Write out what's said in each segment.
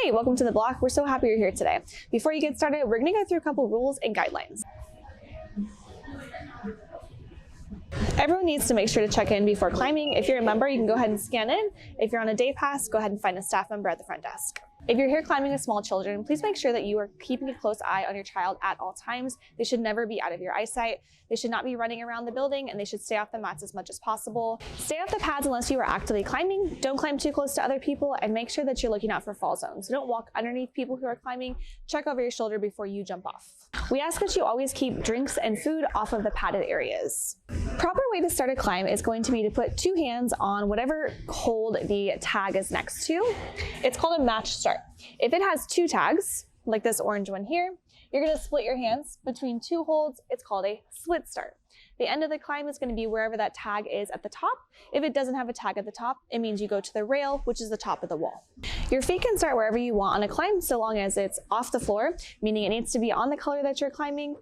Hey, welcome to the Blok. We're so happy you're here today. Before you get started, we're going to go through a couple rules and guidelines. Everyone needs to make sure to check in before climbing. If you're a member, you can go ahead and scan in. If you're on a day pass, go ahead and find a staff member at the front desk. If you're here climbing with small children, please make sure that you are keeping a close eye on your child at all times. They should never be out of your eyesight. They should not be running around the building, and they should stay off the mats as much as possible. Stay off the pads unless you are actively climbing. Don't climb too close to other people, and make sure that you're looking out for fall zones. Don't walk underneath people who are climbing. Check over your shoulder before you jump off. We ask that you always keep drinks and food off of the padded areas. Proper way to start a climb is going to be to put two hands on whatever hold the tag is next to. It's called a match start. If it has two tags, like this orange one here, you're going to split your hands between two holds. It's called a split start. The end of the climb is going to be wherever that tag is at the top. If it doesn't have a tag at the top, it means you go to the rail, which is the top of the wall. Your feet can start wherever you want on a climb, so long as it's off the floor, meaning it needs to be on the color that you're climbing,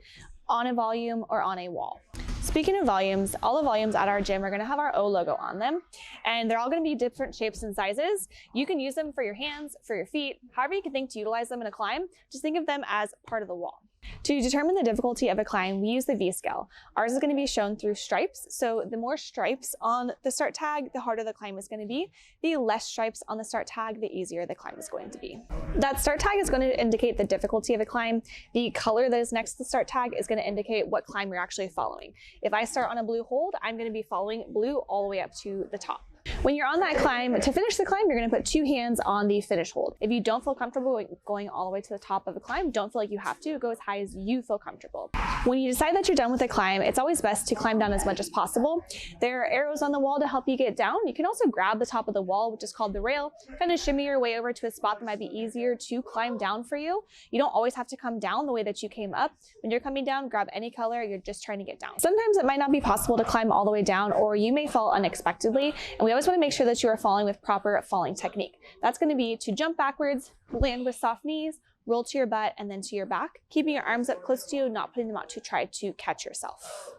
on a volume, or on a wall. Speaking of volumes, all the volumes at our gym are going to have our O logo on them, and they're all going to be different shapes and sizes. You can use them for your hands, for your feet, however you can think to utilize them in a climb. Just think of them as part of the wall. To determine the difficulty of a climb, we use the V scale. Ours is going to be shown through stripes, so the more stripes on the start tag, the harder the climb is going to be. The less stripes on the start tag, the easier the climb is going to be. That start tag is going to indicate the difficulty of a climb. The color that is next to the start tag is going to indicate what climb you're actually following. If I start on a blue hold, I'm going to be following blue all the way up to the top. When you're on that climb, to finish the climb, you're going to put two hands on the finish hold. If you don't feel comfortable going all the way to the top of the climb, don't feel like you have to. Go as high as you feel comfortable. When you decide that you're done with the climb, it's always best to climb down as much as possible. There are arrows on the wall to help you get down. You can also grab the top of the wall, which is called the rail, kind of shimmy your way over to a spot that might be easier to climb down for you. You don't always have to come down the way that you came up. When you're coming down, grab any color. You're just trying to get down. Sometimes it might not be possible to climb all the way down, or you may fall unexpectedly, and we always want to make sure that you are falling with proper falling technique. That's going to be to jump backwards, land with soft knees, roll to your butt, and then to your back, keeping your arms up close to you, not putting them out to try to catch yourself.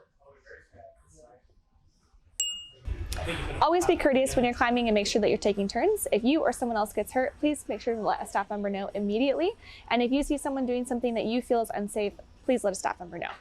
Always be courteous when you're climbing and make sure that you're taking turns. If you or someone else gets hurt, please make sure to let a staff member know immediately. And if you see someone doing something that you feel is unsafe, please let a staff member know.